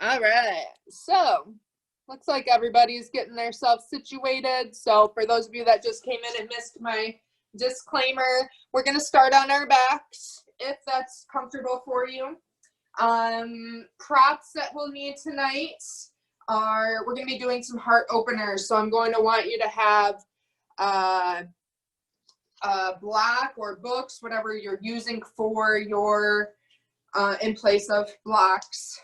All right, so looks like everybody's getting themselves situated. So for those of you that just came in and missed my disclaimer, we're going to start on our backs if that's comfortable for you. Props that we'll need tonight are, we're going to be doing some heart openers. So I'm going to want you to have a block or books, whatever you're using for your in place of blocks.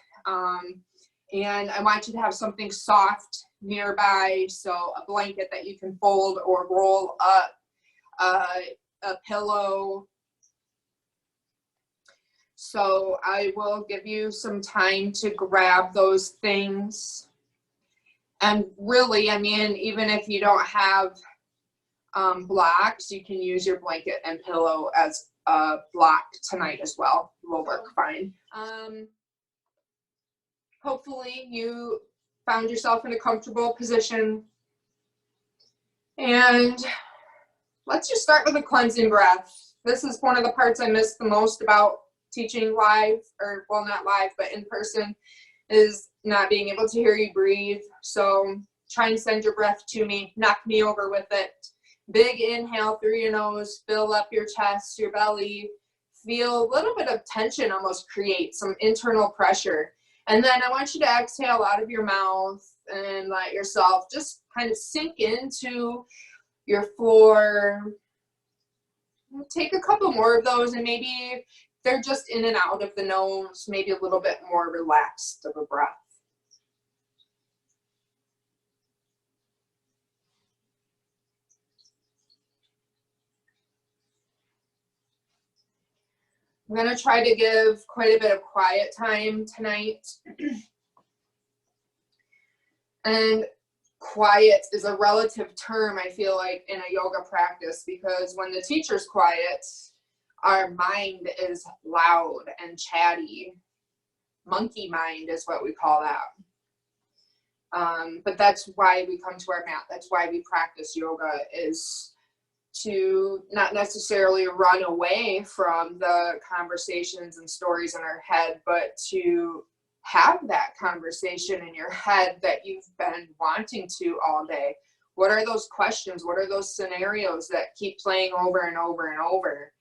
And I want you to have something soft nearby, so a blanket that you can fold or roll up, a pillow. So I will give you some time to grab those things. And really, I mean, even if you don't have blocks, you can use your blanket and pillow as a block tonight as well. Will work fine. Hopefully you found yourself in a comfortable position. And let's just start with a cleansing breath. This is one of the parts I miss the most about teaching live, or well, not live, but in person, is not being able to hear you breathe. So try and send your breath to me, knock me over with it. Big inhale through your nose, fill up your chest, your belly. Feel a little bit of tension almost create, some internal pressure. And then I want you to exhale out of your mouth and let yourself just kind of sink into your floor. Take a couple more of those, and maybe they're just in and out of the nose, maybe a little bit more relaxed of a breath. I'm going to try to give quite a bit of quiet time tonight. And quiet is a relative term, I feel like, in a yoga practice, because when the teacher's quiet, our mind is loud and chatty. Monkey mind is what we call that. But that's why we come to our mat. That's why we practice yoga, is to not necessarily run away from the conversations and stories in our head, but to have that conversation in your head that you've been wanting to all day. What are those questions? What are those scenarios that keep playing over and over and over?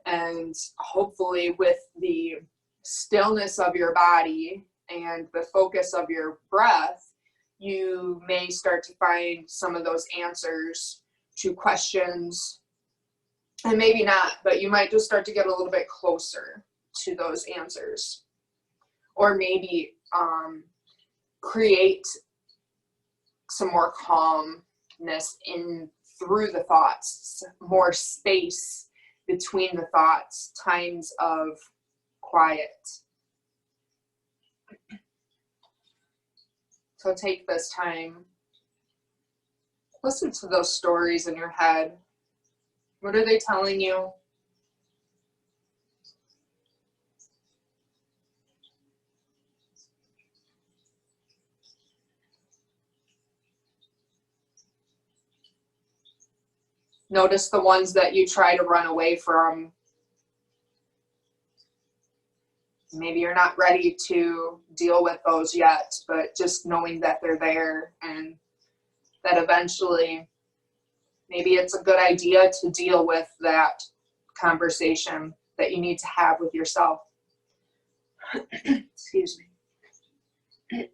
And hopefully with the stillness of your body and the focus of your breath, you may start to find some of those answers to questions, and maybe not, but you might just start to get a little bit closer to those answers, or maybe create some more calmness in through the thoughts, more space between the thoughts, times of quiet. So take this time. Listen to those stories in your head. What are they telling you? Notice the ones that you try to run away from. Maybe you're not ready to deal with those yet, but just knowing that they're there, and that eventually maybe it's a good idea to deal with that conversation that you need to have with yourself. Excuse me.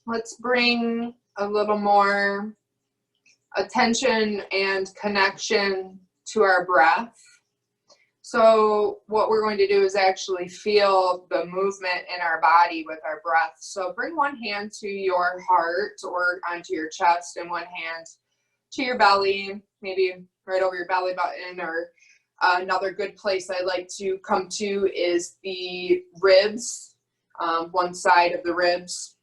let's bring a little more attention and connection to our breath. So what we're going to do is actually feel the movement in our body with our breath. So bring one hand to your heart or onto your chest and one hand to your belly, maybe right over your belly button, or another good place I like to come to is the ribs, one side of the ribs.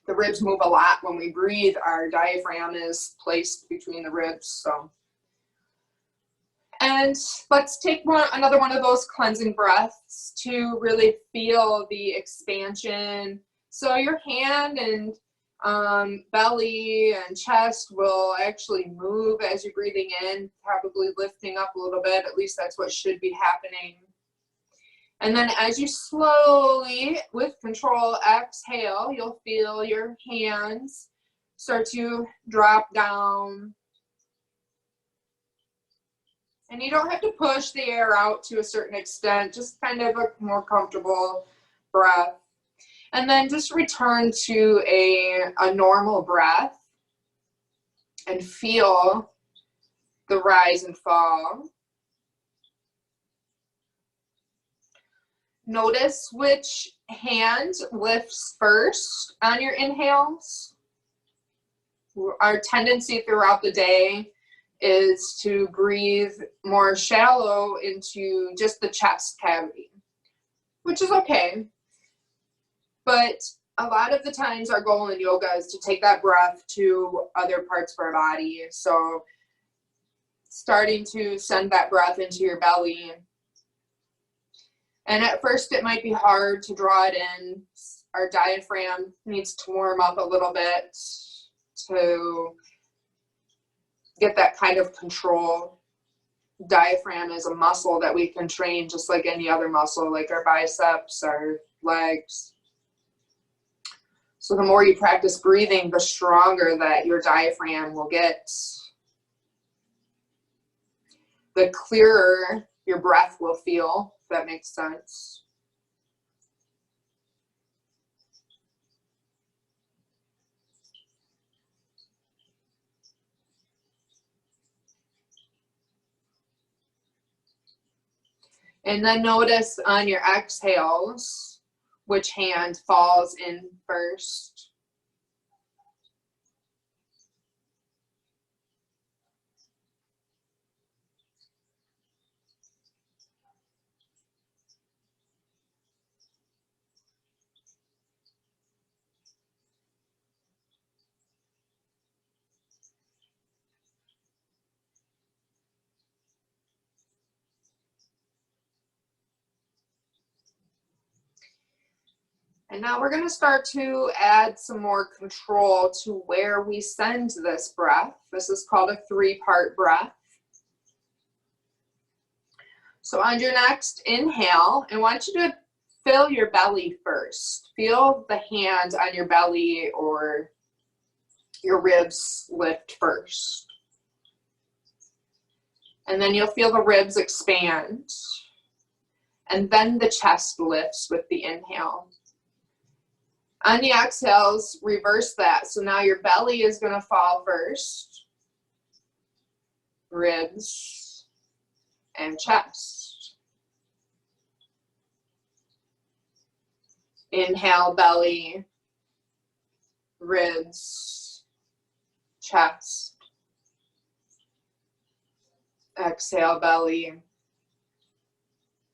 The ribs move a lot when we breathe. Our diaphragm is placed between the ribs. So, and let's take another one of those cleansing breaths to really feel the expansion. So your hand and belly and chest will actually move as you're breathing in, probably lifting up a little bit. At least that's what should be happening. And then as you slowly, with control, exhale, you'll feel your hands start to drop down. And you don't have to push the air out to a certain extent, just kind of a more comfortable breath. And then just return to a normal breath and feel the rise and fall. Notice which hand lifts first on your inhales. Our tendency throughout the day is to breathe more shallow into just the chest cavity, which is okay. But a lot of the times our goal in yoga is to take that breath to other parts of our body. So starting to send that breath into your belly. And at first it might be hard to draw it in. Our diaphragm needs to warm up a little bit to get that kind of control. Diaphragm is a muscle that we can train just like any other muscle, like our biceps, our legs. So the more you practice breathing, the stronger that your diaphragm will get. The clearer your breath will feel, if that makes sense. And then notice on your exhales, which hand falls in first. And now we're going to start to add some more control to where we send this breath. This is called a 3-part breath. So on your next inhale, I want you to fill your belly first. Feel the hand on your belly or your ribs lift first. And then you'll feel the ribs expand. And then the chest lifts with the inhale. On the exhales, reverse that. So now your belly is going to fall first. Ribs and chest. Inhale, belly, ribs, chest. Exhale, belly,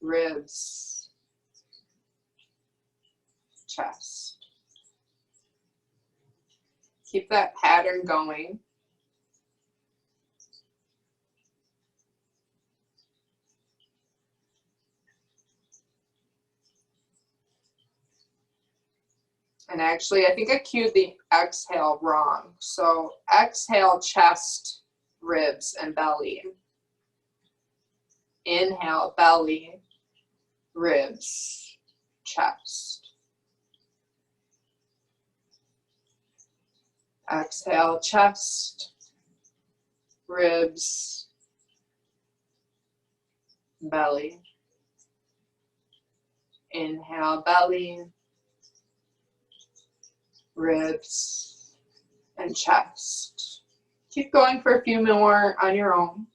ribs, chest. Keep that pattern going. And actually, I think I cued the exhale wrong. So exhale, chest, ribs, and belly. Inhale, belly, ribs, chest. Exhale, chest, ribs, belly. Inhale, belly, ribs, and chest. Keep going for a few more on your own.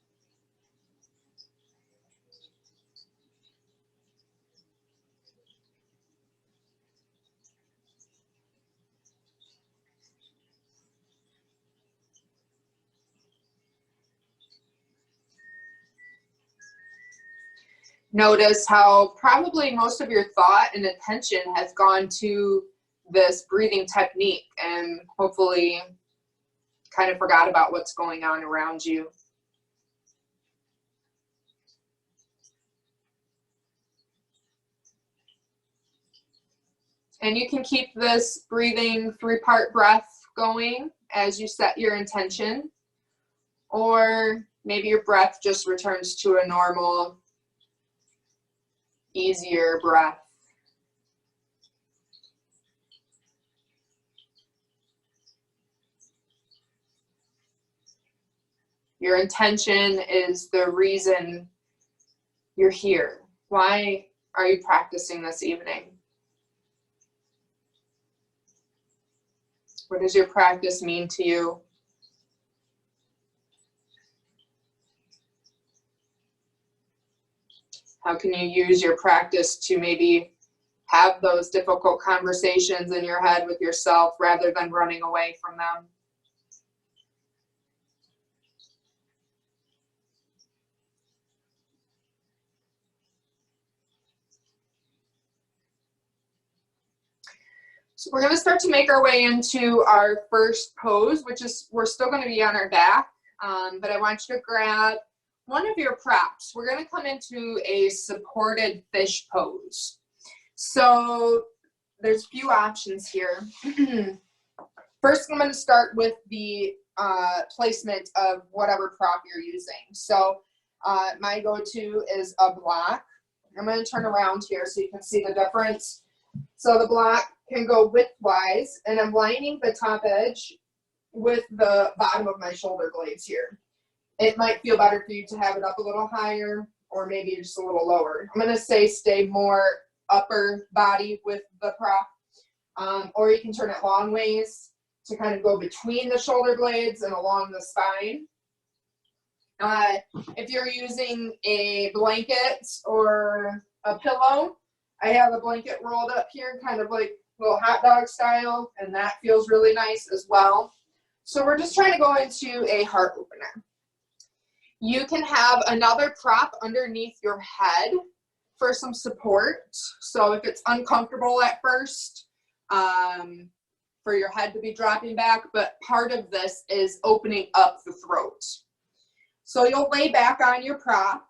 Notice how probably most of your thought and attention has gone to this breathing technique, and hopefully kind of forgot about what's going on around you. And you can keep this breathing 3-part breath going as you set your intention, or maybe your breath just returns to a normal, easier breath. Your intention is the reason you're here. Why are you practicing this evening? What does your practice mean to you? How can you use your practice to maybe have those difficult conversations in your head with yourself rather than running away from them? So we're going to start to make our way into our first pose, which is, we're still going to be on our back, but I want you to grab one of your props. We're going to come into a supported fish pose. So there's a few options here. First, I'm going to start with the placement of whatever prop you're using. So my go-to is a block. I'm going to turn around here so you can see the difference. So the block can go widthwise, and I'm lining the top edge with the bottom of my shoulder blades here. It might feel better for you to have it up a little higher, or maybe just a little lower. I'm going to say stay more upper body with the prop, or you can turn it long ways to kind of go between the shoulder blades and along the spine. If you're using a blanket or a pillow, I have a blanket rolled up here, kind of like a little hot dog style, and that feels really nice as well. So we're just trying to go into a heart opener. You can have another prop underneath your head for some support. So if it's uncomfortable at first, for your head to be dropping back, but part of this is opening up the throat. So you'll lay back on your prop.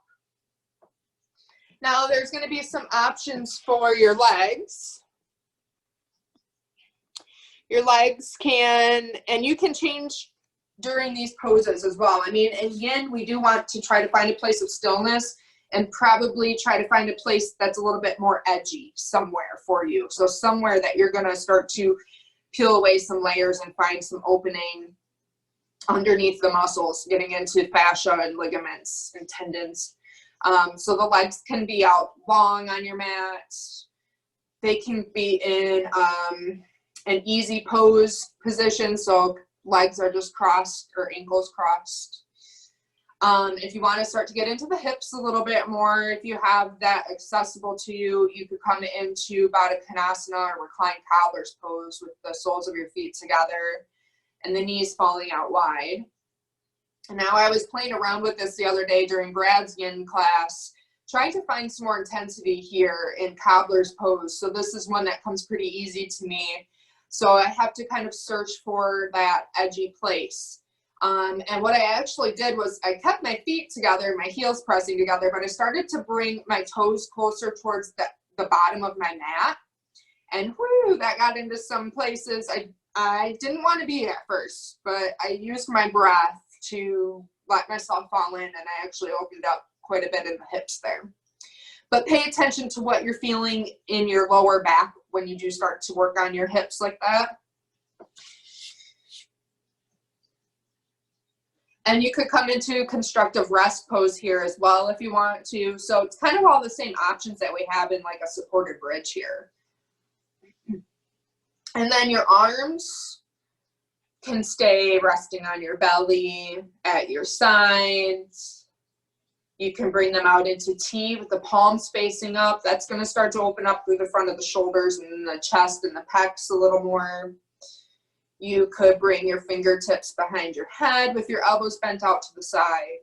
Now there's going to be some options for your legs. Your legs can, and you can change during these poses as well. I mean, in yin, we do want to try to find a place of stillness and probably try to find a place that's a little bit more edgy somewhere for you. So somewhere that you're going to start to peel away some layers and find some opening underneath the muscles, getting into fascia and ligaments and tendons. So the legs can be out long on your mat. They can be in an easy pose position, so legs are just crossed or ankles crossed. If you want to start to get into the hips a little bit more, if you have that accessible to you, you could come into Baddha Konasana or reclined cobbler's pose with the soles of your feet together and the knees falling out wide. Now, I was playing around with this the other day during Brad's yin class, trying to find some more intensity here in cobbler's pose. So this is one that comes pretty easy to me. So I have to kind of search for that edgy place. And what I actually did was I kept my feet together, my heels pressing together, but I started to bring my toes closer towards the bottom of my mat. And whoo, that got into some places I didn't want to be at first, but I used my breath to let myself fall in, and I actually opened up quite a bit in the hips there. But pay attention to what you're feeling in your lower back when you do start to work on your hips like that. And you could come into constructive rest pose here as well if you want to. So it's kind of all the same options that we have in like a supported bridge here. And then your arms can stay resting on your belly, at your sides. You can bring them out into T with the palms facing up. That's going to start to open up through the front of the shoulders and the chest and the pecs a little more. You could bring your fingertips behind your head with your elbows bent out to the side.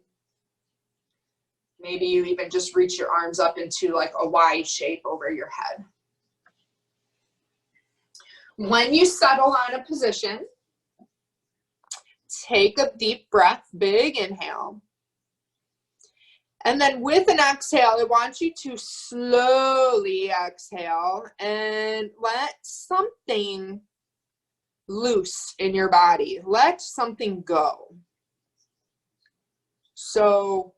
Maybe you even just reach your arms up into like a Y shape over your head. When you settle on a position, take a deep breath, big inhale. And then with an exhale, I want you to slowly exhale and let something loose in your body. Let something go. So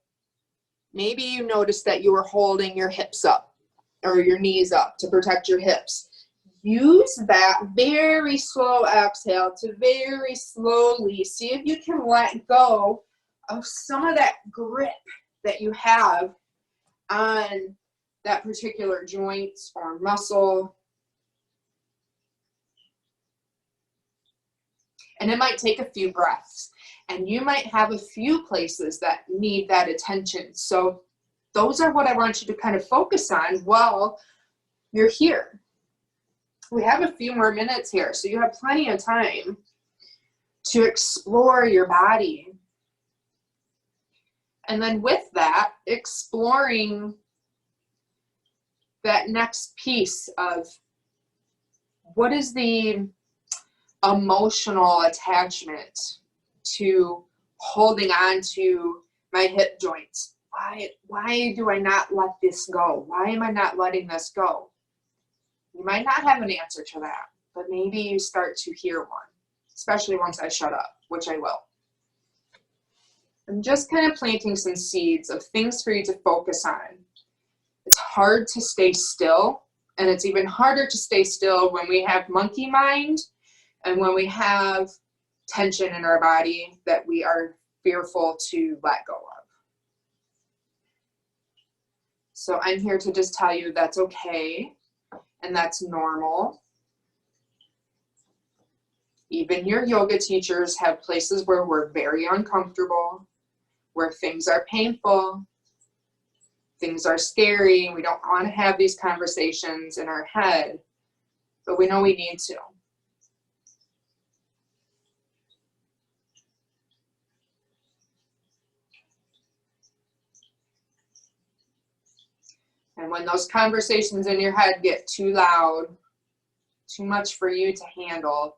maybe you noticed that you were holding your hips up or your knees up to protect your hips. Use that very slow exhale to very slowly see if you can let go of some of that grip that you have on that particular joint or muscle. And it might take a few breaths, and you might have a few places that need that attention. So those are what I want you to kind of focus on while you're here. We have a few more minutes here, so you have plenty of time to explore your body. And then with that, exploring that next piece of what is the emotional attachment to holding on to my hip joints. Why do I not let this go? Why am I not letting this go? You might not have an answer to that, but maybe you start to hear one, especially once I shut up, which I will. I'm just kind of planting some seeds of things for you to focus on. It's hard to stay still, and it's even harder to stay still when we have monkey mind and when we have tension in our body that we are fearful to let go of. So I'm here to just tell you that's okay and that's normal. Even your yoga teachers have places where we're very uncomfortable, where things are painful, things are scary, and we don't want to have these conversations in our head, but we know we need to. And when those conversations in your head get too loud, too much for you to handle,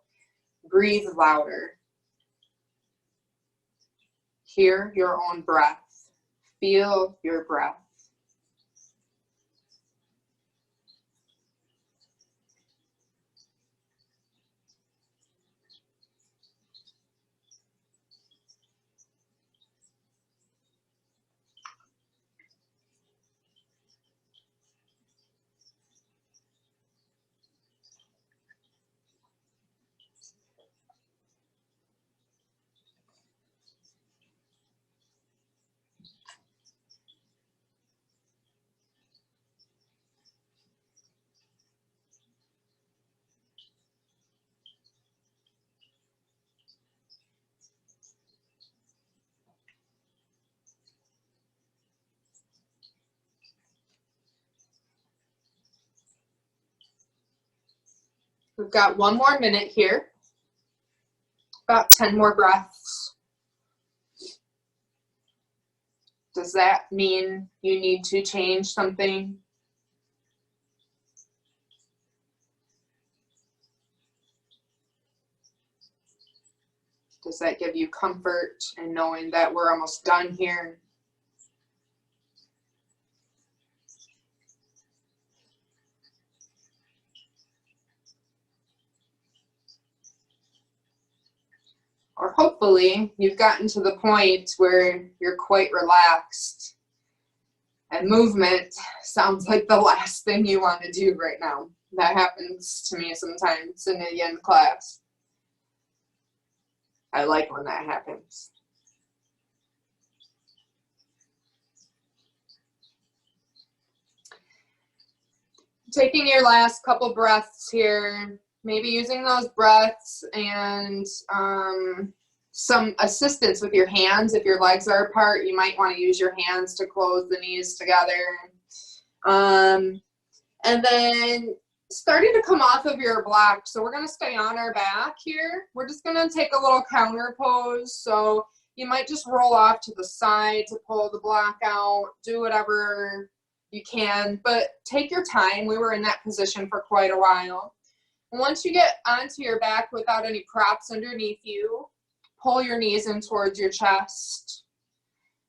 breathe louder. Hear your own breath. Feel your breath. We've got one more minute here, about 10 more breaths. Does that mean you need to change something? Does that give you comfort in knowing that we're almost done here? Or hopefully you've gotten to the point where you're quite relaxed and movement sounds like the last thing you want to do right now. That happens to me sometimes in a yin class. I like when that happens. Taking your last couple breaths here, Maybe using those breaths and some assistance with your hands. If your legs are apart, you might want to use your hands to close the knees together. And then starting to come off of your block. So we're going to stay on our back here. We're just going to take a little counter pose. So you might just roll off to the side to pull the block out, do whatever you can, but take your time. We were in that position for quite a while. Once you get onto your back without any props underneath you, pull your knees in towards your chest.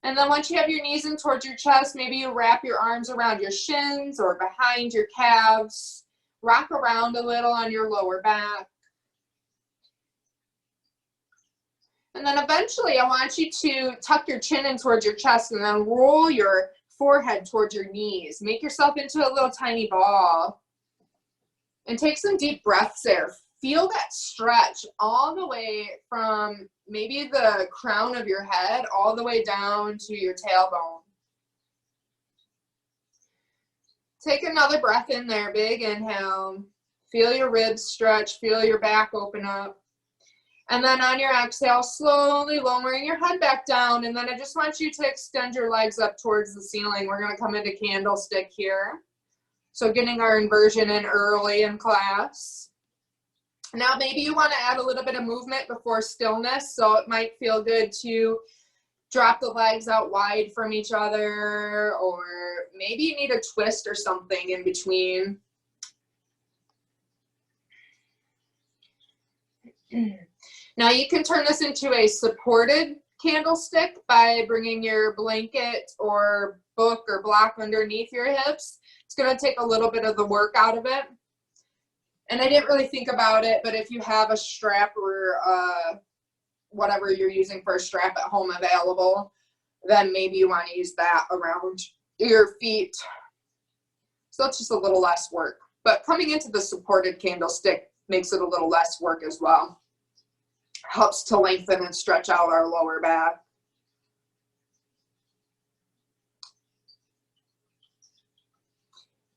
And then once you have your knees in towards your chest, maybe you wrap your arms around your shins or behind your calves. Rock around a little on your lower back. And then eventually I want you to tuck your chin in towards your chest and then roll your forehead towards your knees. Make yourself into a little tiny ball. And take some deep breaths there. Feel that stretch all the way from maybe the crown of your head all the way down to your tailbone. Take another breath in there, big inhale. Feel your ribs stretch, feel your back open up. And then on your exhale, slowly lowering your head back down. And then I just want you to extend your legs up towards the ceiling. We're going to come into candlestick here. So getting our inversion in early in class. Now maybe you want to add a little bit of movement before stillness. So it might feel good to drop the legs out wide from each other, or maybe you need a twist or something in between. Now you can turn this into a supported candlestick by bringing your blanket or book or block underneath your hips. It's going to take a little bit of the work out of it. And I didn't really think about it, but if you have a strap or whatever you're using for a strap at home available, then maybe you want to use that around your feet. So it's just a little less work. But coming into the supported candlestick makes it a little less work as well. Helps to lengthen and stretch out our lower back.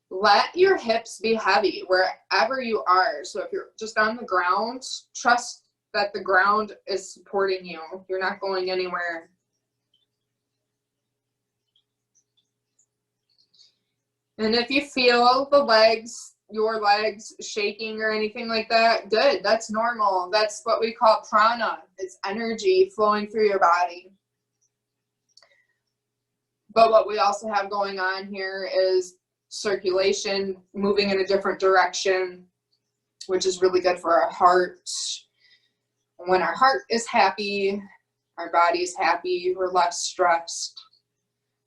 Let your hips be heavy wherever you are. So if you're just on the ground, trust that the ground is supporting you. You're not going anywhere. And if you feel the legs, your legs shaking or anything like that, good. That's normal. That's what we call prana. It's energy flowing through your body. But what we also have going on here is circulation moving in a different direction, which is really good for our heart. When our heart is happy, our body is happy, we're less stressed.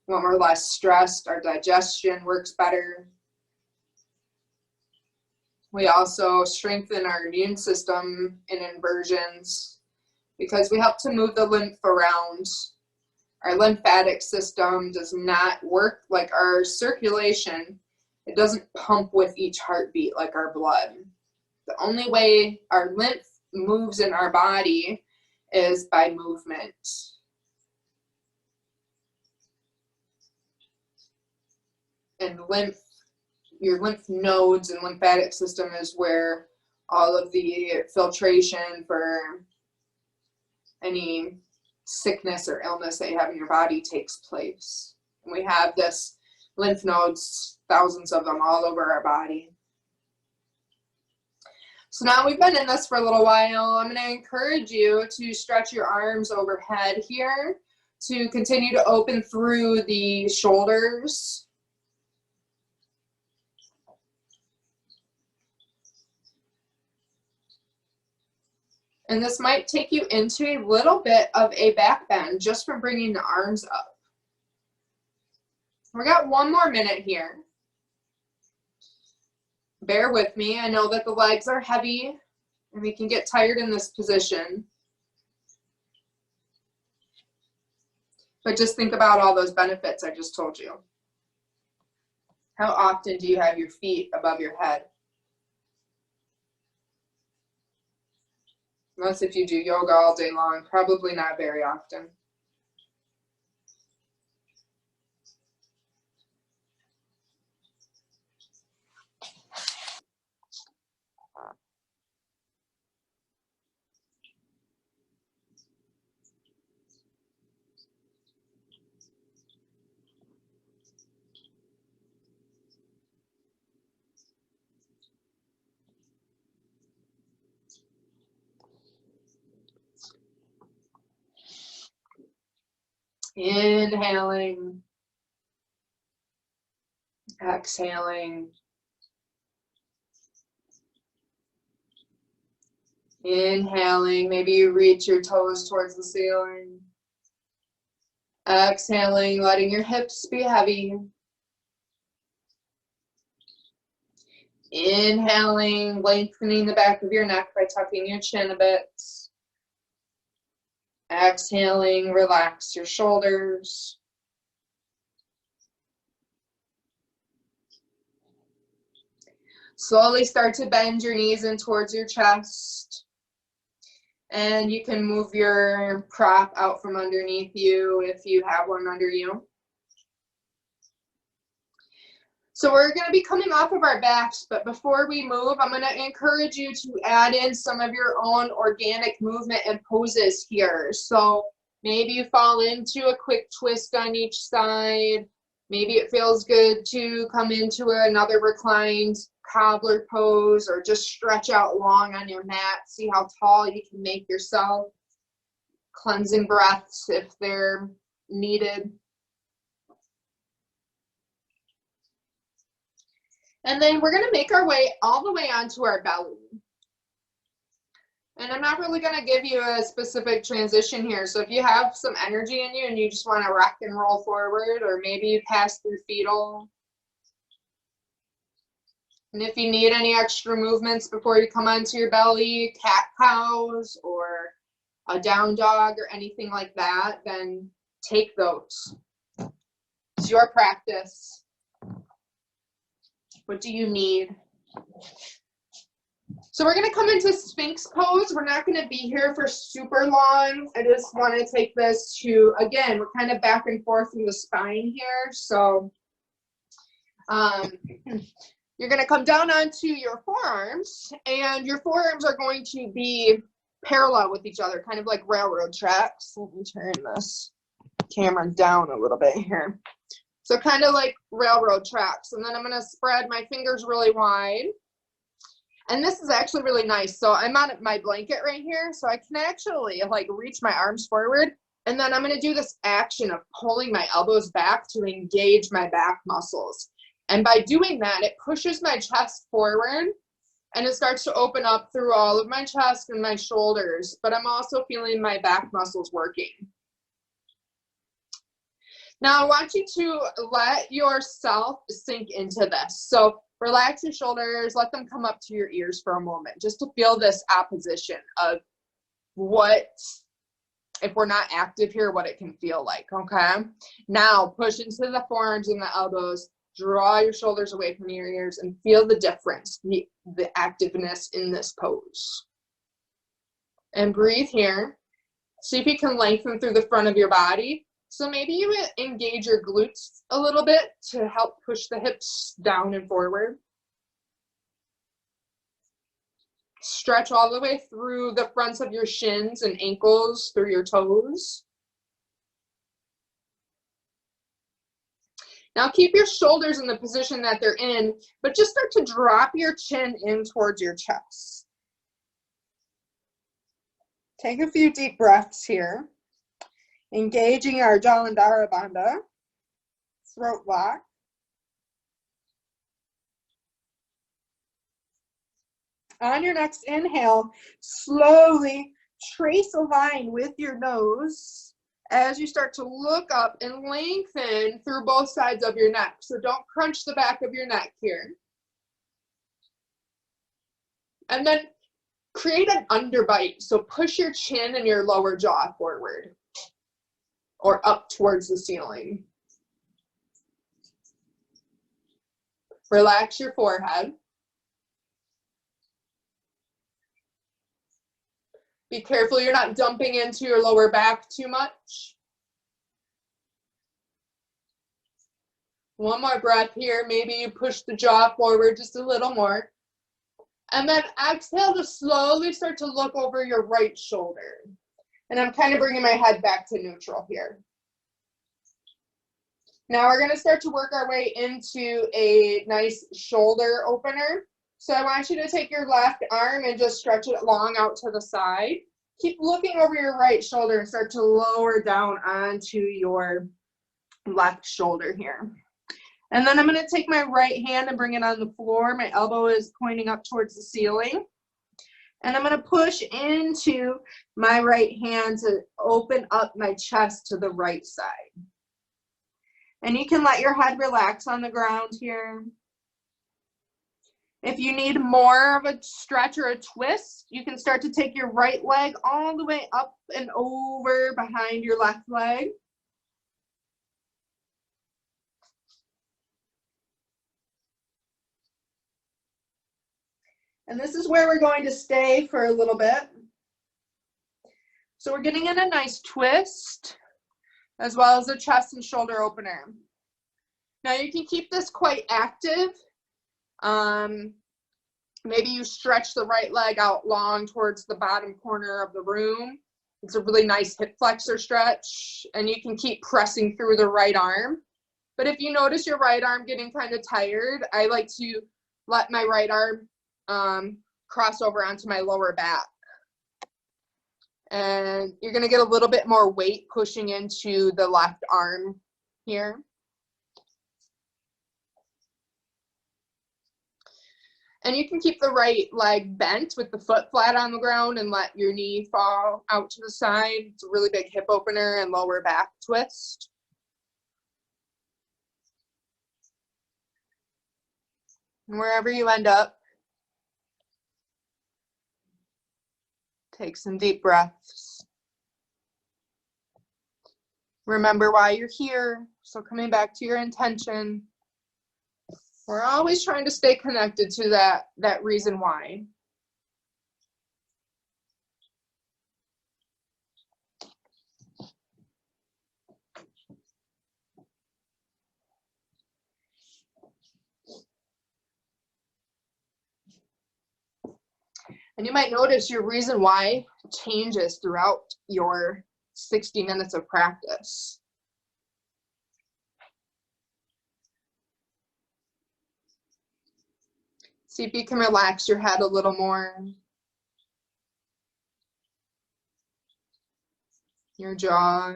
When we're less stressed, our digestion works better. We also strengthen our immune system in inversions because we help to move the lymph around. Our lymphatic system does not work like our circulation. It doesn't pump with each heartbeat like our blood. The only way our lymph moves in our body is by movement. And your lymph nodes and lymphatic system is where all of the filtration for any sickness or illness that you have in your body takes place. And we have this lymph nodes, thousands of them all over our body. So now we've been in this for a little while. I'm going to encourage you to stretch your arms overhead here to continue to open through the shoulders. And this might take you into a little bit of a back bend just from bringing the arms up. We got one more minute here. Bear with me. I know that the legs are heavy and we can get tired in this position. But just think about all those benefits I just told you. How often do you have your feet above your head? Unless if you do yoga all day long, probably not very often. Inhaling, exhaling. Inhaling, maybe you reach your toes towards the ceiling. Exhaling, letting your hips be heavy. Inhaling, lengthening the back of your neck by tucking your chin a bit. Exhaling, relax your shoulders. Slowly start to bend your knees in towards your chest. And you can move your prop out from underneath you if you have one under you. So we're going to be coming off of our backs, but before we move, I'm going to encourage you to add in some of your own organic movement and poses here. So maybe you fall into a quick twist on each side. Maybe it feels good to come into another reclined cobbler pose, or just stretch out long on your mat. See how tall you can make yourself. Cleansing breaths if they're needed. And then we're going to make our way all the way onto our belly. And I'm not really going to give you a specific transition here. So if you have some energy in you and you just want to rock and roll forward, or maybe you pass through fetal. And if you need any extra movements before you come onto your belly, cat cows or a down dog or anything like that, then take those. It's your practice. What do you need? So we're going to come into Sphinx pose. We're not going to be here for super long. I just want to take this to, again, we're kind of back and forth through the spine here. So you're going to come down onto your forearms, and your forearms are going to be parallel with each other, kind of like railroad tracks. Let me turn this camera down a little bit here. So kind of like railroad tracks. And then I'm going to spread my fingers really wide. And this is actually really nice. So I'm on my blanket right here, so I can actually like reach my arms forward. And then I'm going to do this action of pulling my elbows back to engage my back muscles. And by doing that, it pushes my chest forward, and it starts to open up through all of my chest and my shoulders. But I'm also feeling my back muscles working. Now I want you to let yourself sink into this. So relax your shoulders, let them come up to your ears for a moment, just to feel this opposition of what, if we're not active here, what it can feel like, okay? Now push into the forearms and the elbows, draw your shoulders away from your ears, and feel the difference, the activeness in this pose. And breathe here. See if you can lengthen through the front of your body. So maybe you engage your glutes a little bit to help push the hips down and forward. Stretch all the way through the fronts of your shins and ankles, through your toes. Now keep your shoulders in the position that they're in, but just start to drop your chin in towards your chest. Take a few deep breaths here. Engaging our Jalandhara Bandha, throat lock. On your next inhale, slowly trace a line with your nose as you start to look up and lengthen through both sides of your neck. So don't crunch the back of your neck here. And then create an underbite. So push your chin and your lower jaw forward, or up towards the ceiling. Relax your forehead. Be careful you're not dumping into your lower back too much. One more breath here. Maybe you push the jaw forward just a little more. And then exhale to slowly start to look over your right shoulder. And I'm kind of bringing my head back to neutral here. Now we're going to start to work our way into a nice shoulder opener. So I want you to take your left arm and just stretch it long out to the side. keep looking over your right shoulder and start to lower down onto your left shoulder here. And then I'm going to take my right hand and bring it on the floor. My elbow is pointing up towards the ceiling. And I'm going to push into my right hand to open up my chest to the right side. And you can let your head relax on the ground here. If you need more of a stretch or a twist, you can start to take your right leg all the way up and over behind your left leg. And this is where we're going to stay for a little bit. So we're getting in a nice twist, as well as a chest and shoulder opener. Now you can keep this quite active. Maybe you stretch the right leg out long towards the bottom corner of the room. It's a really nice hip flexor stretch, and you can keep pressing through the right arm. But if you notice your right arm getting kind of tired, I like to let my right arm cross over onto my lower back. And you're going to get a little bit more weight pushing into the left arm here. And you can keep the right leg bent with the foot flat on the ground and let your knee fall out to the side. It's a really big hip opener and lower back twist. And wherever you end up, take some deep breaths. Remember why you're here. So coming back to your intention. We're always trying to stay connected to that reason why. And you might notice your reason why changes throughout your 60 minutes of practice. See if you can relax your head a little more. Your jaw.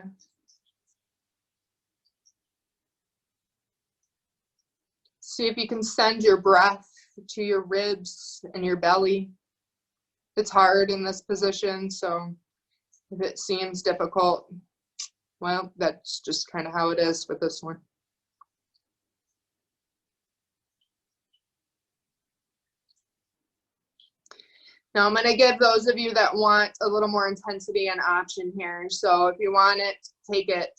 See if you can send your breath to your ribs and your belly. It's hard in this position, so if it seems difficult, well, that's just kind of how it is with this one. Now I'm going to give those of you that want a little more intensity an option here. So if you want it, take it.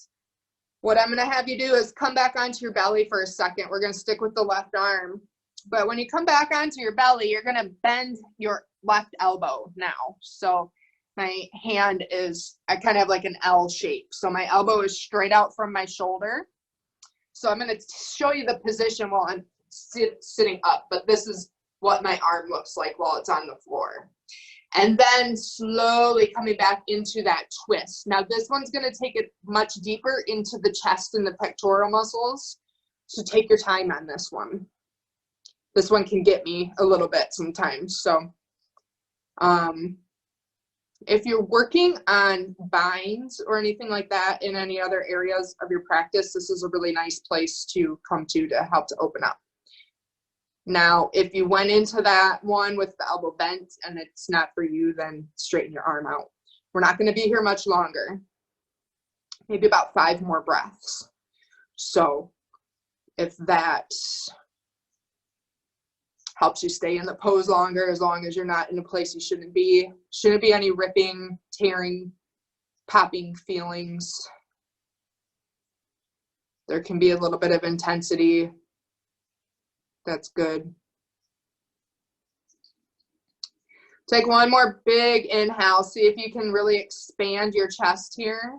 What I'm going to have you do is come back onto your belly for a second. We're going to stick with the left arm. But when you come back onto your belly, you're going to bend your left elbow now. So my hand is, I kind of have like an L shape. So my elbow is straight out from my shoulder. So I'm going to show you the position while I'm sitting up. But this is what my arm looks like while it's on the floor. And then slowly coming back into that twist. Now this one's going to take it much deeper into the chest and the pectoral muscles. So take your time on this one. This one can get me a little bit sometimes. So if you're working on binds or anything like that in any other areas of your practice, this is a really nice place to come to help to open up. Now, if you went into that one with the elbow bent and it's not for you, then straighten your arm out. We're not going to be here much longer. Maybe about 5 more breaths. So if that helps you stay in the pose longer, as long as you're not in a place you shouldn't be. Shouldn't be any ripping, tearing, popping feelings. There can be a little bit of intensity. That's good. Take one more big inhale. See if you can really expand your chest here.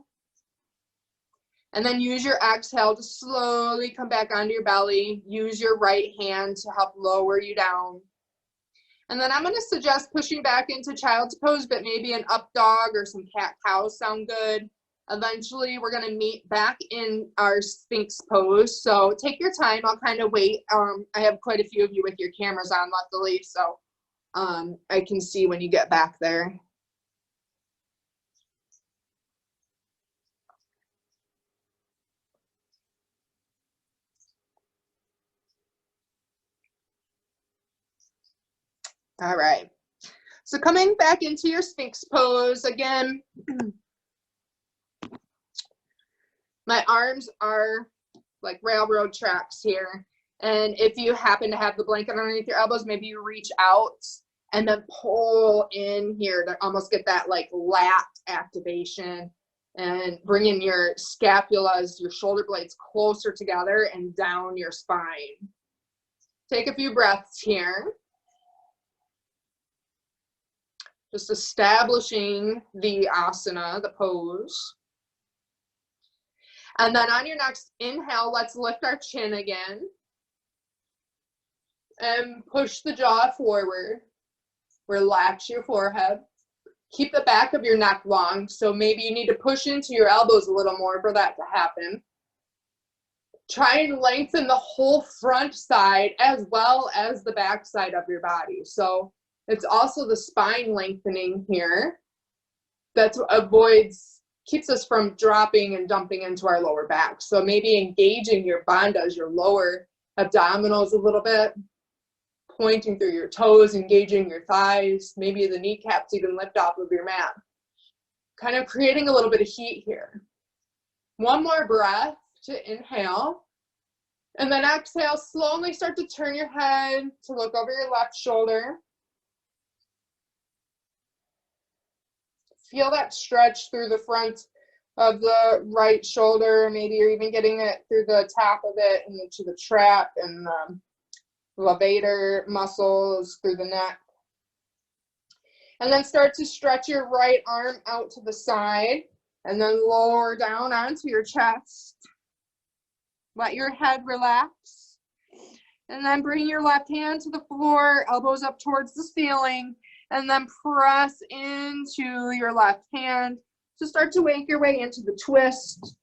And then use your exhale to slowly come back onto your belly. Use your right hand to help lower you down. And then I'm going to suggest pushing back into child's pose, but maybe an up dog or some cat-cow sound good. Eventually, we're going to meet back in our Sphinx pose. So take your time. I'll kind of wait. I have quite a few of you with your cameras on, luckily, so I can see when you get back there. All right. So coming back into your Sphinx pose again, my arms are like railroad tracks here. And if you happen to have the blanket underneath your elbows, maybe you reach out and then pull in here to almost get that like lat activation, and bring in your scapulas, your shoulder blades closer together and down your spine. Take a few breaths here. Just establishing the asana, the pose. And then on your next inhale, let's lift our chin again. And push the jaw forward. Relax your forehead. Keep the back of your neck long, so maybe you need to push into your elbows a little more for that to happen. Try and lengthen the whole front side as well as the back side of your body. So it's also the spine lengthening here that keeps us from dropping and dumping into our lower back. So maybe engaging your bandhas, your lower abdominals a little bit, pointing through your toes, engaging your thighs, maybe the kneecaps even lift off of your mat. Kind of creating a little bit of heat here. One more breath to inhale. And then exhale, slowly start to turn your head to look over your left shoulder. Feel that stretch through the front of the right shoulder. Maybe you're even getting it through the top of it and into the trap and the levator muscles through the neck. And then start to stretch your right arm out to the side and then lower down onto your chest. Let your head relax. And then bring your left hand to the floor, elbows up towards the ceiling, and then press into your left hand to start to make your way into the twist.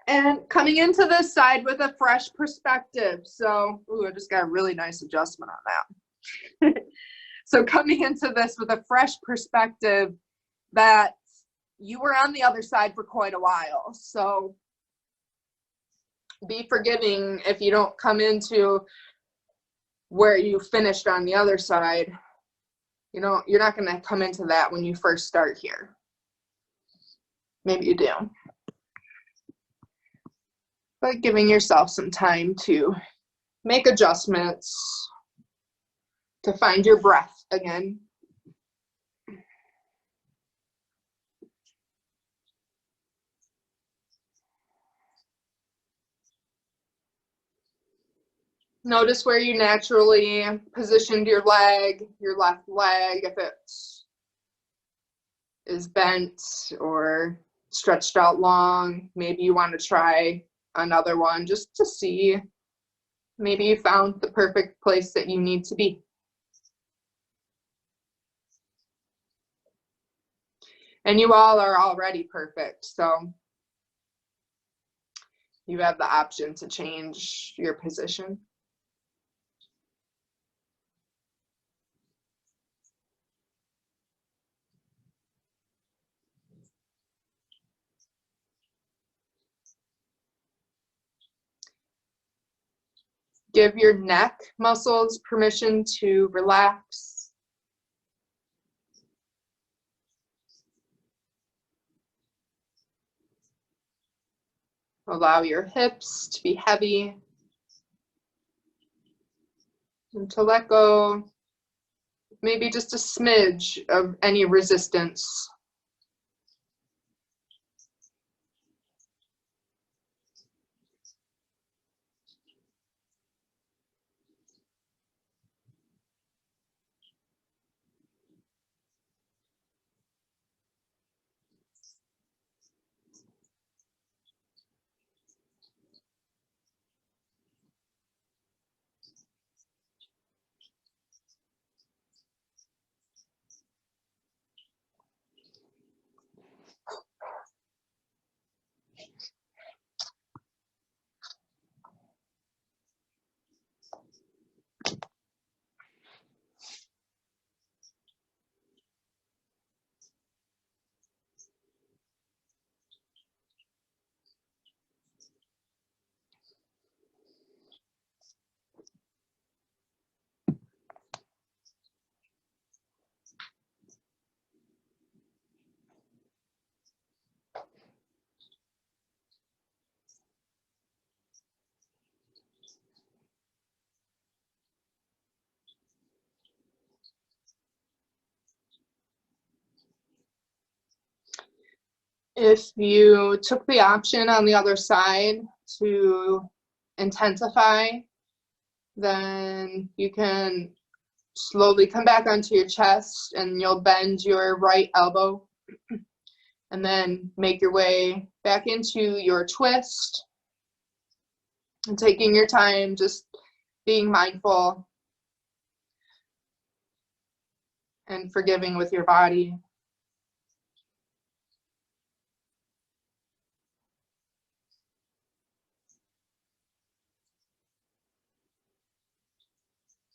And coming into this side with a fresh perspective. So, ooh, I just got a really nice adjustment on that. So coming into this with a fresh perspective that you were on the other side for quite a while. So be forgiving if you don't come into where you finished on the other side. You know, you're not going to come into that when you first start here. Maybe you do. But giving yourself some time to make adjustments, to find your breath again. Notice where you naturally positioned your leg, your left leg, if it is bent or stretched out long. Maybe you want to try another one just to see. Maybe you found the perfect place that you need to be. And you all are already perfect, so you have the option to change your position. Give your neck muscles permission to relax. Allow your hips to be heavy and to let go, maybe just a smidge of any resistance. If you took the option on the other side to intensify, then you can slowly come back onto your chest and you'll bend your right elbow and then make your way back into your twist and taking your time, just being mindful and forgiving with your body.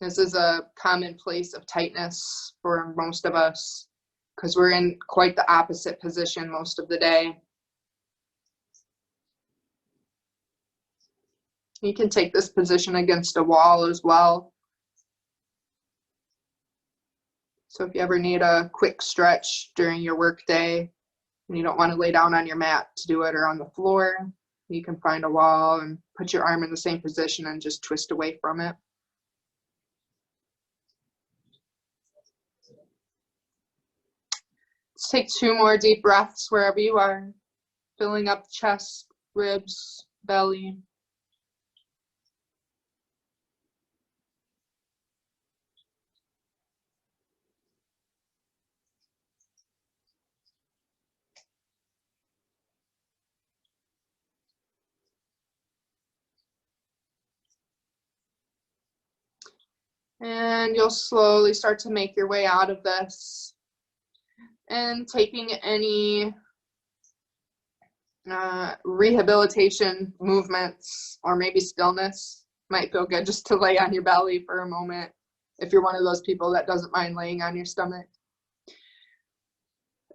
This is a common place of tightness for most of us because we're in quite the opposite position most of the day. You can take this position against a wall as well. So if you ever need a quick stretch during your work day and you don't want to lay down on your mat to do it or on the floor, you can find a wall and put your arm in the same position and just twist away from it. Let's take 2 more deep breaths wherever you are, filling up chest, ribs, belly. And you'll slowly start to make your way out of this. And taking any rehabilitation movements or maybe stillness might feel good just to lay on your belly for a moment if you're one of those people that doesn't mind laying on your stomach.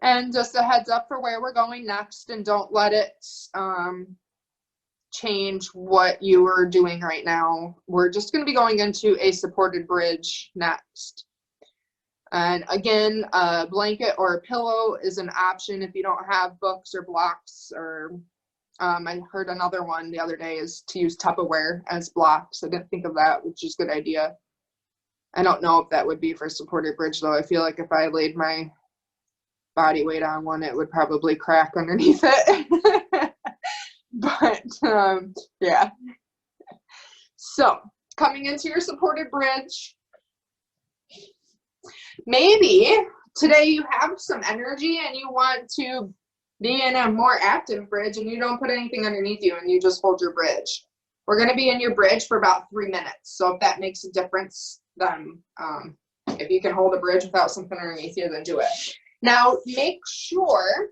And just a heads up for where we're going next, and don't let it change what you are doing right now. We're just going to be going into a supported bridge next. And again, a blanket or a pillow is an option if you don't have books or blocks, or I heard another one the other day is to use Tupperware as blocks. I didn't think of that, which is a good idea. I don't know if that would be for supported bridge though. I feel like if I laid my body weight on one, it would probably crack underneath it. But yeah. So coming into your supported bridge, maybe today you have some energy and you want to be in a more active bridge and you don't put anything underneath you and you just hold your bridge. We're going to be in your bridge for about 3 minutes. So if that makes a difference, then if you can hold a bridge without something underneath you, then do it. Now make sure,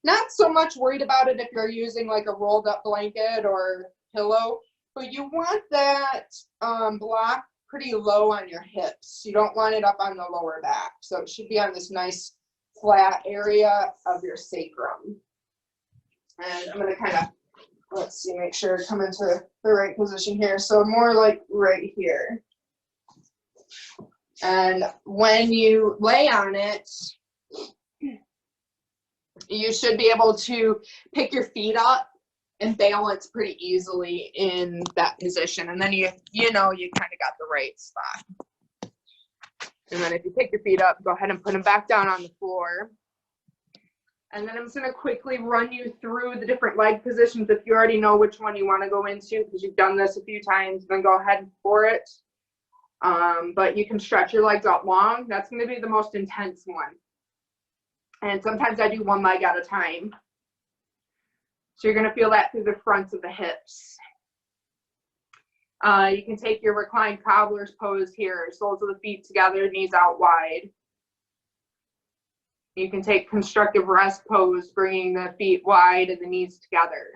not so much worried about it if you're using like a rolled up blanket or pillow, but you want that block pretty low on your hips. You don't want it up on the lower back. So it should be on this nice flat area of your sacrum. And I'm going to kind of, let's see, make sure I come into the right position here. So more like right here. And when you lay on it, you should be able to pick your feet up and balance pretty easily in that position. And then you know you kind of got the right spot. And then if you pick your feet up, go ahead and put them back down on the floor. And then I'm just going to quickly run you through the different leg positions. If you already know which one you want to go into because you've done this a few times, then go ahead for it. But you can stretch your legs out long. That's going to be the most intense one. And sometimes I do one leg at a time. So you're going to feel that through the fronts of the hips. You can take your reclined cobbler's pose here. Soles of the feet together, knees out wide. You can take constructive rest pose, bringing the feet wide and the knees together.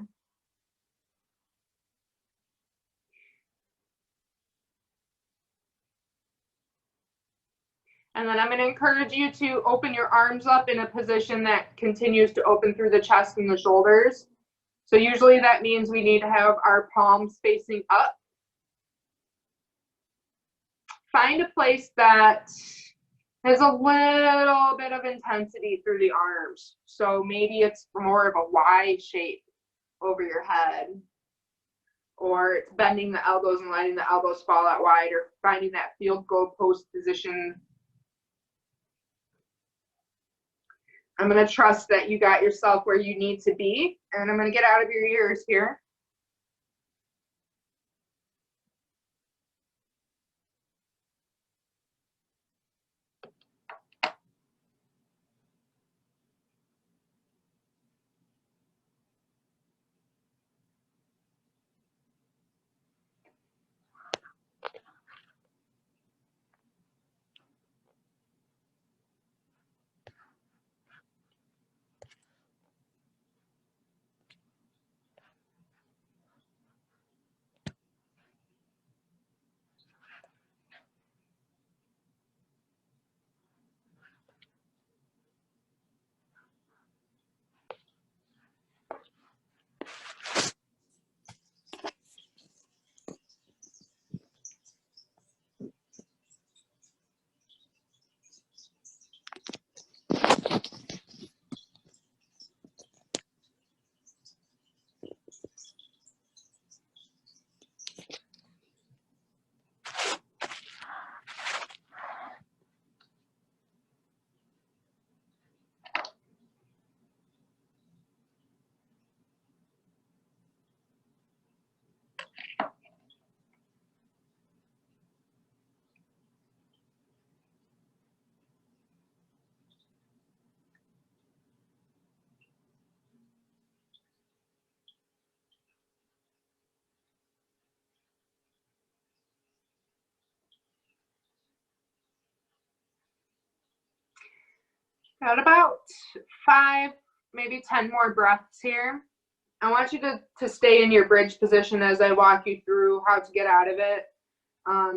And then I'm going to encourage you to open your arms up in a position that continues to open through the chest and the shoulders. So usually that means we need to have our palms facing up. Find a place that has a little bit of intensity through the arms. So maybe it's more of a Y shape over your head, or it's bending the elbows and letting the elbows fall out wide, or finding that field goal post position. I'm going to trust that you got yourself where you need to be, and I'm going to get out of your ears here. Got about 5, maybe 10 more breaths here. I want you to stay in your bridge position as I walk you through how to get out of it.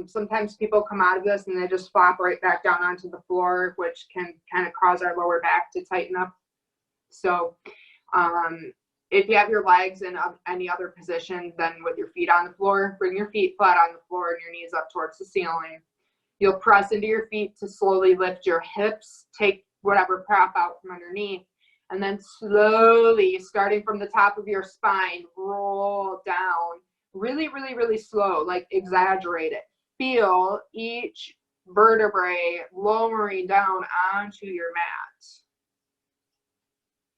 Sometimes people come out of this and they just flop right back down onto the floor, which can kind of cause our lower back to tighten up. So if you have your legs in any other position than with your feet on the floor, bring your feet flat on the floor and your knees up towards the ceiling. You'll press into your feet to slowly lift your hips, take whatever prop out from underneath, and then slowly, starting from the top of your spine, roll down. Really, really, really slow, like exaggerate it. Feel each vertebrae lowering down onto your mat.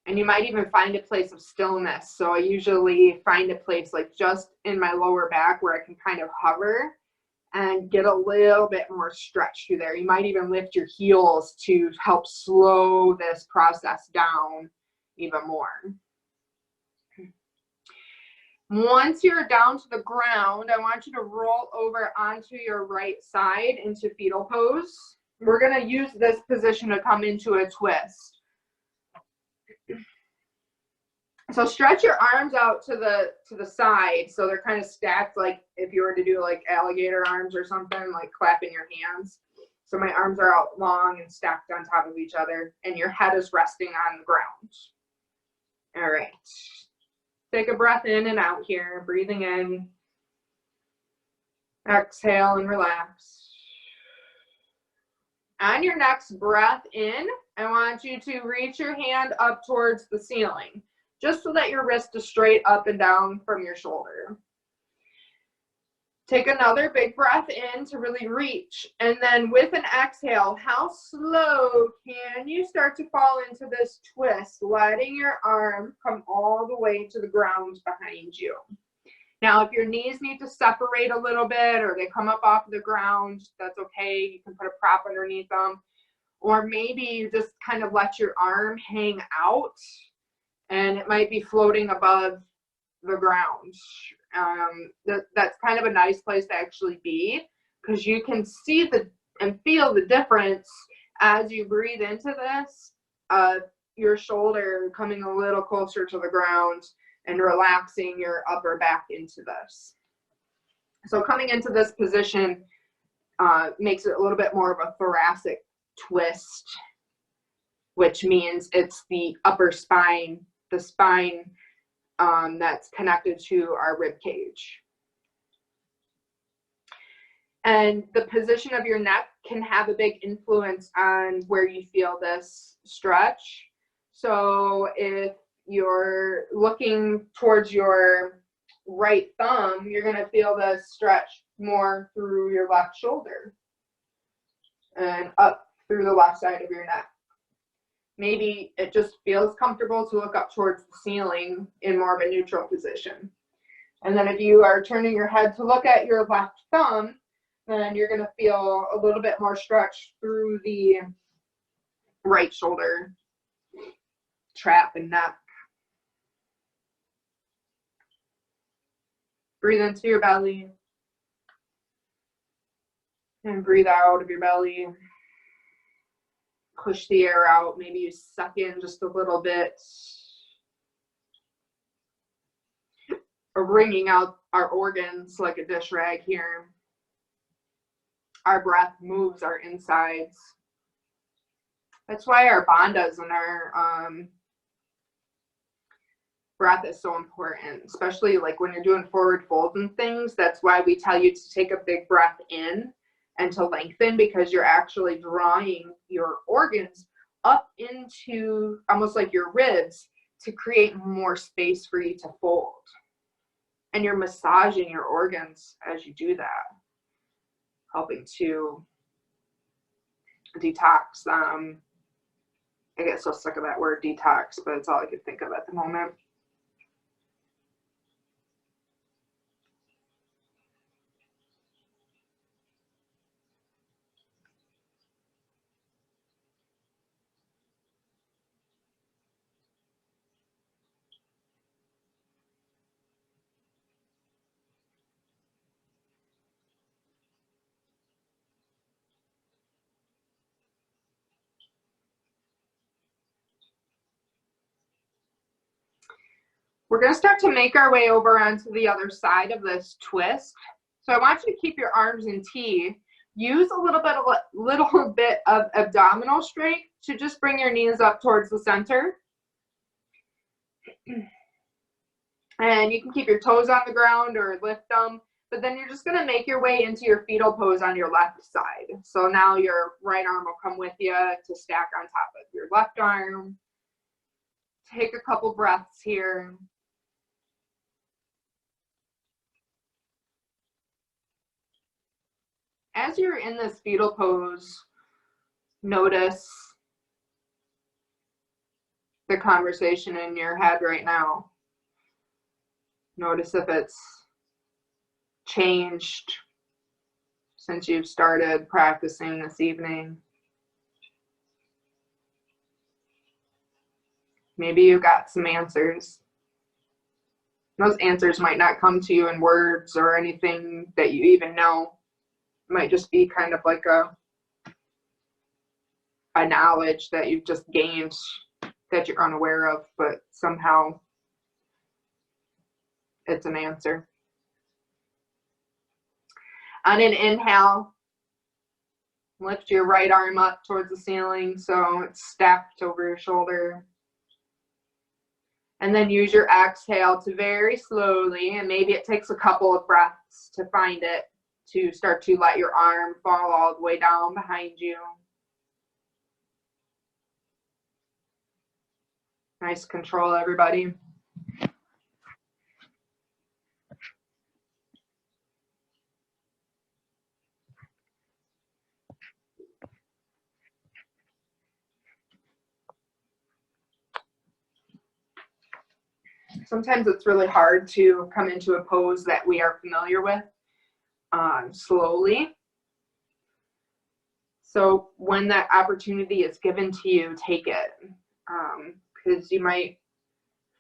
And you might even find a place of stillness. So I usually find a place like just in my lower back where I can kind of hover and get a little bit more stretch through there. You might even lift your heels to help slow this process down even more. Once you're down to the ground, I want you to roll over onto your right side into fetal pose. We're going to use this position to come into a twist. So stretch your arms out to the side, so they're kind of stacked, like if you were to do like alligator arms or something, like clapping your hands. So my arms are out long and stacked on top of each other, and your head is resting on the ground. All right. Take a breath in and out here, breathing in. Exhale and relax. On your next breath in, I want you to reach your hand up towards the ceiling, just so that your wrist is straight up and down from your shoulder. Take another big breath in to really reach. And then with an exhale, how slow can you start to fall into this twist, letting your arm come all the way to the ground behind you. Now, if your knees need to separate a little bit or they come up off the ground, that's okay. You can put a prop underneath them. Or maybe you just kind of let your arm hang out and it might be floating above the ground. That's kind of a nice place to actually be, because you can see and feel the difference as you breathe into this, your shoulder coming a little closer to the ground and relaxing your upper back into this. So coming into this position makes it a little bit more of a thoracic twist, which means it's the upper spine, the spine that's connected to our rib cage. And the position of your neck can have a big influence on where you feel this stretch. So if you're looking towards your right thumb, you're going to feel the stretch more through your left shoulder and up through the left side of your neck. Maybe it just feels comfortable to look up towards the ceiling in more of a neutral position. And then if you are turning your head to look at your left thumb, then you're going to feel a little bit more stretch through the right shoulder trap and neck. Breathe into your belly and breathe out of your belly. Push the air out. Maybe you suck in just a little bit. Or wringing out our organs like a dish rag here. Our breath moves our insides. That's why our bandhas and our breath is so important, especially like when you're doing forward folds and things. That's why we tell you to take a big breath in and to lengthen, because you're actually drawing your organs up into almost like your ribs to create more space for you to fold. And you're massaging your organs as you do that, helping to detox them. I get so sick of that word detox, but it's all I could think of at the moment. We're going to start to make our way over onto the other side of this twist. So I want you to keep your arms in T. Use a little bit of abdominal strength to just bring your knees up towards the center. And you can keep your toes on the ground or lift them, but then you're just going to make your way into your fetal pose on your left side. So now your right arm will come with you to stack on top of your left arm. Take a couple breaths here. As you're in this fetal pose, notice the conversation in your head right now. Notice if it's changed since you've started practicing this evening. Maybe you got some answers. Those answers might not come to you in words or anything that you even know. It might just be kind of like a knowledge that you've just gained that you're unaware of, but somehow it's an answer. On an inhale, lift your right arm up towards the ceiling so it's stacked over your shoulder. And then use your exhale to very slowly, and maybe it takes a couple of breaths to find it, to start to let your arm fall all the way down behind you. Nice control, everybody. Sometimes it's really hard to come into a pose that we are familiar with slowly. So when that opportunity is given to you, take it. Because you might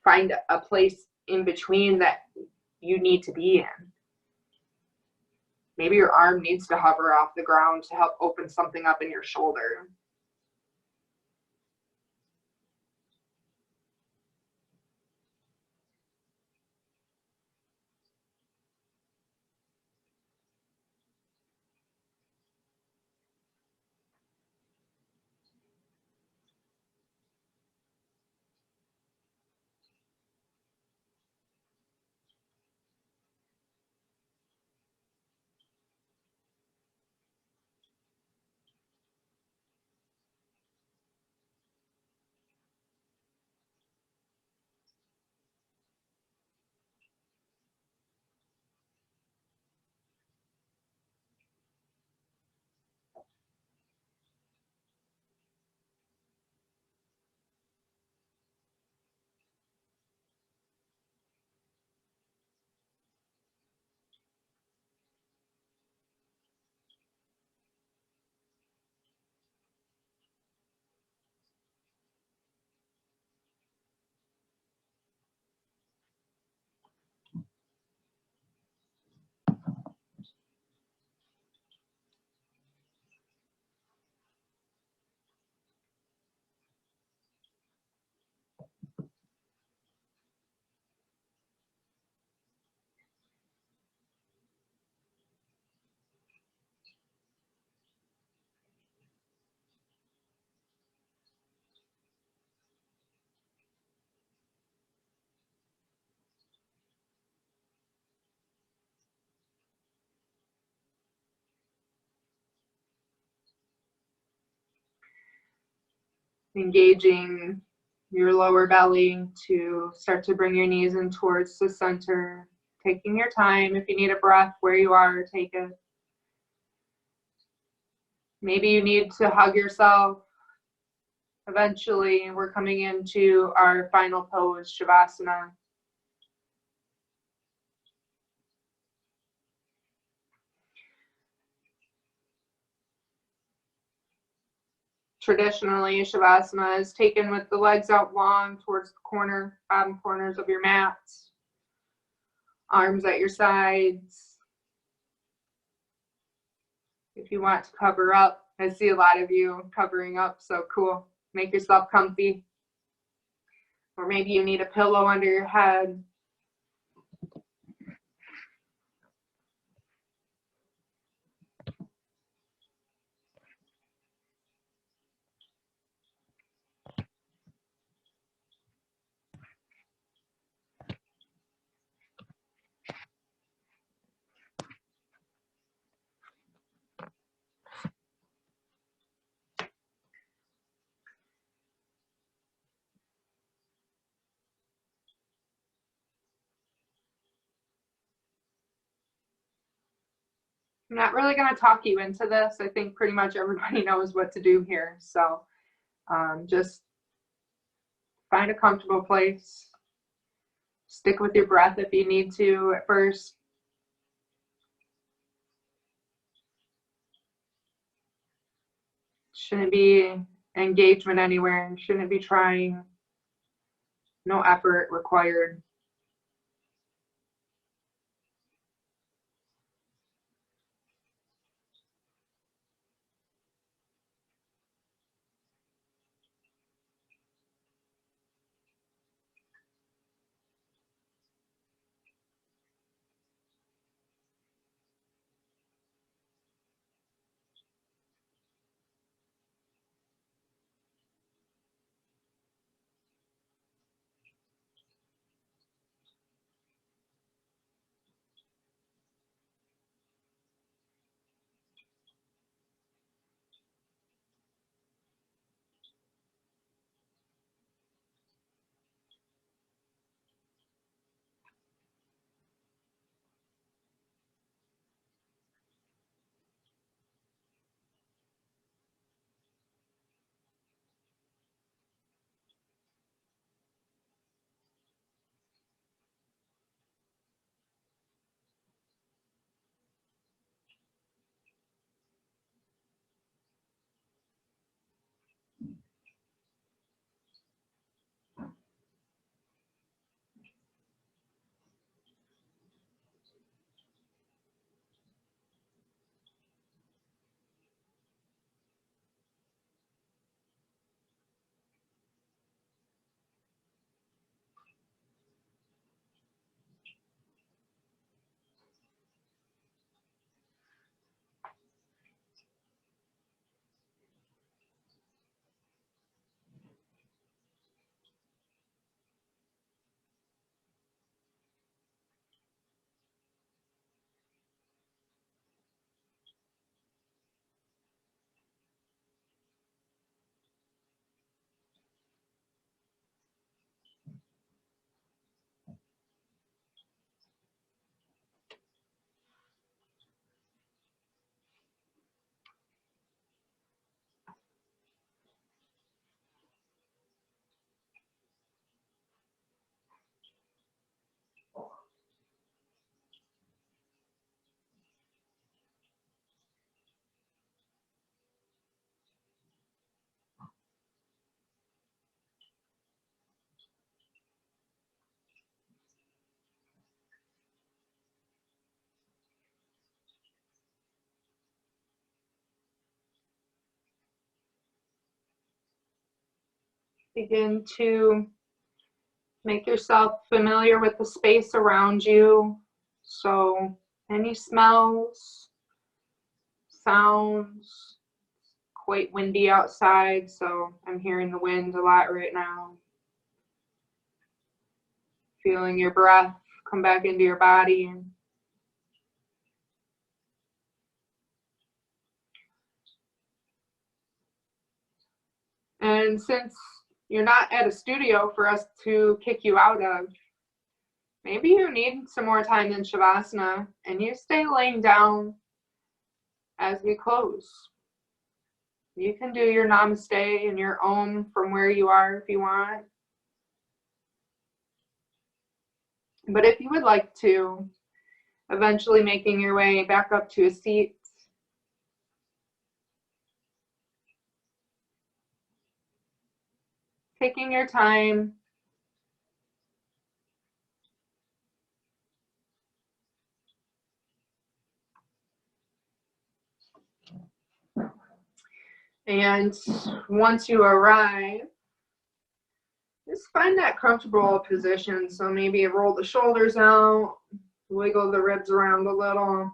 find a place in between that you need to be in. Maybe your arm needs to hover off the ground to help open something up in your shoulder. engaging your lower belly to start to bring your knees in towards the center. Taking your time. If you need a breath where you are, take it. Maybe you need to hug yourself. Eventually, we're coming into our final pose, Shavasana. Traditionally, Shavasana is taken with the legs out long towards the bottom corners of your mats. Arms at your sides. If you want to cover up, I see a lot of you covering up, so cool. Make yourself comfy. Or maybe you need a pillow under your head. I'm not really going to talk you into this. I think pretty much everybody knows what to do here. So just find a comfortable place. Stick with your breath if you need to at first. Shouldn't be engagement anywhere. Shouldn't be trying. No effort required. Begin to make yourself familiar with the space around you. So any smells, sounds, quite windy outside, so I'm hearing the wind a lot right now. Feeling your breath come back into your body. And And since you're not at a studio for us to kick you out of, maybe you need some more time in Shavasana and you stay laying down as we close. You can do your namaste and your om from where you are if you want. But if you would like to, eventually making your way back up to a seat. Taking your time. And once you arrive, just find that comfortable position. So maybe roll the shoulders out, wiggle the ribs around a little.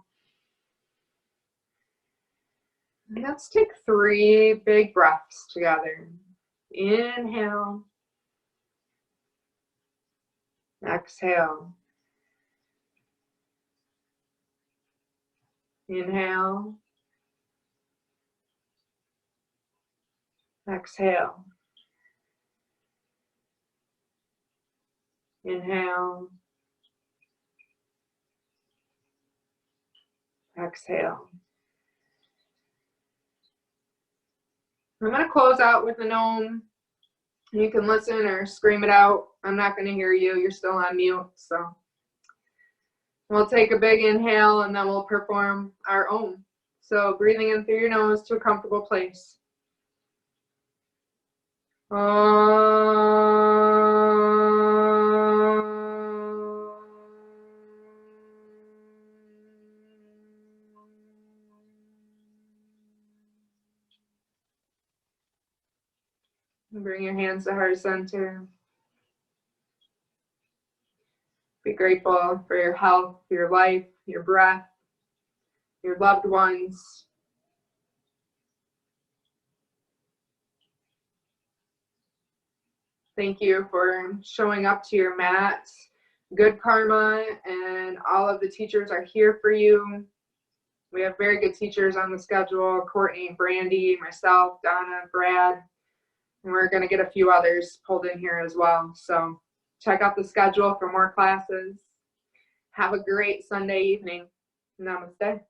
And let's take 3 big breaths together. Inhale. Exhale. Inhale. Exhale. Inhale. Exhale. I'm going to close out with an om. You can listen or scream it out. I'm not going to hear you. You're still on mute. So we'll take a big inhale and then we'll perform our om. So breathing in through your nose to a comfortable place. Bring your hands to heart center. Be grateful for your health, your life, your breath, your loved ones. Thank you for showing up to your mat. Good karma, and all of the teachers are here for you. We have very good teachers on the schedule: Courtney, Brandy, myself, Donna, Brad, and we're going to get a few others pulled in here as well. So check out the schedule for more classes. Have a great Sunday evening. Namaste.